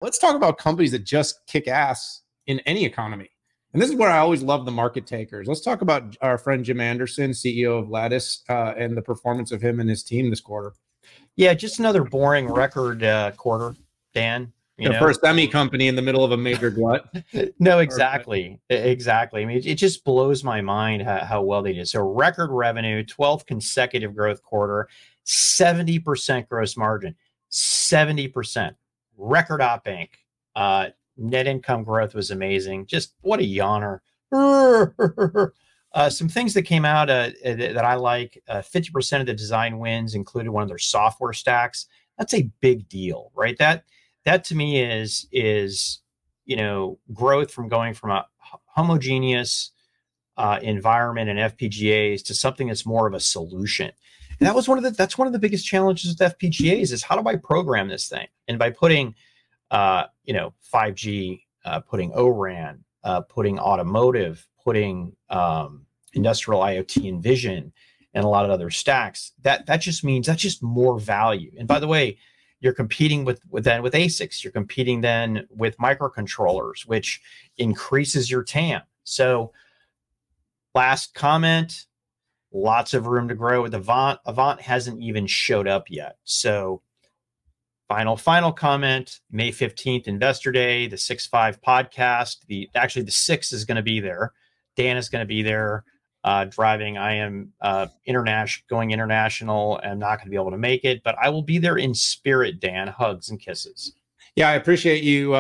Let's talk about companies that just kick ass in any economy. And this is where I always love the market takers. Let's talk about our friend Jim Anderson, CEO of Lattice, and the performance of him and his team this quarter. Yeah, just another boring record quarter, Dan. For a semi company in the middle of a major glut. No, exactly. Exactly. I mean, it just blows my mind how well they did. So record revenue, 12th consecutive growth quarter, 70% gross margin, 70%. Record op inc. Net income growth was amazing. Just what a yawner. Some things that came out that I like, 50% of the design wins included one of their software stacks. That's a big deal, right? That to me is growth from going from a homogeneous environment and FPGAs to something that's more of a solution. And that's one of the biggest challenges with FPGAs is how do I program this thing? And by putting 5G, putting ORAN, putting automotive, putting industrial IoT and vision, and a lot of other stacks, that just means that's just more value. And by the way, you're competing with ASICs. You're competing then with microcontrollers, which increases your TAM. So last comment, lots of room to grow with Avant. Avant hasn't even showed up yet. So final comment, May 15th, Investor Day, the 6.5 podcast. Actually, the 6 is going to be there. Dan is going to be there driving. I am going international. I'm not going to be able to make it, but I will be there in spirit, Dan. Hugs and kisses. Yeah, I appreciate you,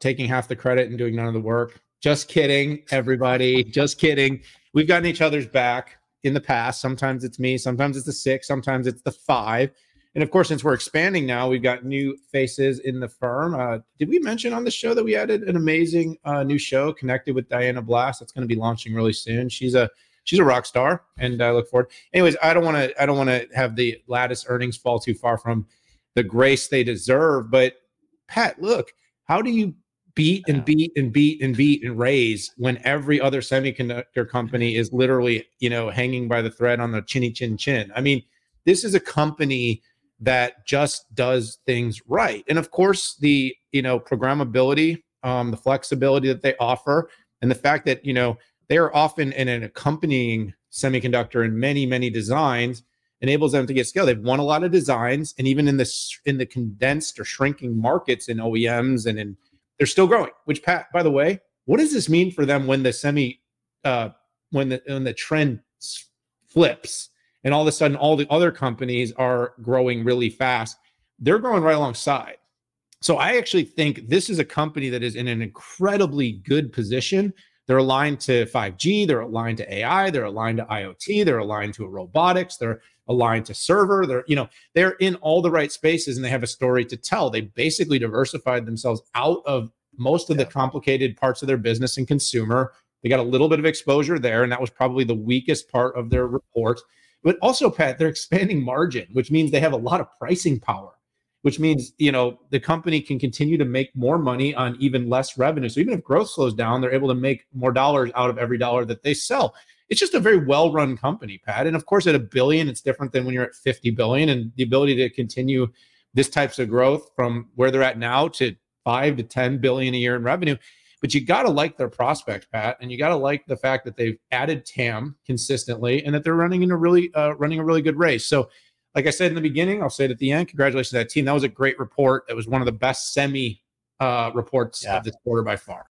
taking half the credit and doing none of the work. Just kidding, everybody. Just kidding. We've gotten each other's back in the past. Sometimes it's me. Sometimes it's the 6. Sometimes it's the 5. And of course, since we're expanding now, we've got new faces in the firm. Did we mention on the show that we added an amazing new show connected with Diana Blast? That's going to be launching really soon. She's a rock star, and I look forward. Anyways, I don't want to have the Lattice earnings fall too far from the grace they deserve. But Pat, look, how do you beat and beat and beat and beat and raise when every other semiconductor company is literally hanging by the thread on the chinny chin chin? I mean, this is a company that just does things right. And of course, the programmability, the flexibility that they offer, and the fact that they are often in an accompanying semiconductor in many, many designs enables them to get scale. They've won a lot of designs, and even in the condensed or shrinking markets in OEMs they're still growing. Which, Pat, by the way, what does this mean for them when the when the trend flips? And all of a sudden, all the other companies are growing really fast. They're growing right alongside. So I actually think this is a company that is in an incredibly good position. They're aligned to 5G. They're aligned to AI. They're aligned to IoT. They're aligned to robotics. They're aligned to server. They're in all the right spaces, and they have a story to tell. They basically diversified themselves out of most of the complicated parts of their business and consumer. They got a little bit of exposure there, and that was probably the weakest part of their report. But also, Pat, they're expanding margin, which means they have a lot of pricing power, which means, the company can continue to make more money on even less revenue. So even if growth slows down, they're able to make more dollars out of every dollar that they sell. It's just a very well-run company, Pat. And of course, at $1 billion, it's different than when you're at 50 billion, and the ability to continue this types of growth from where they're at now to 5 to 10 billion a year in revenue. But you got to like their prospects, Pat, and you got to like the fact that they've added TAM consistently and that they're running a really good race. So, like I said in the beginning, I'll say it at the end. Congratulations to that team. That was a great report. That was one of the best semi reports of this quarter by far.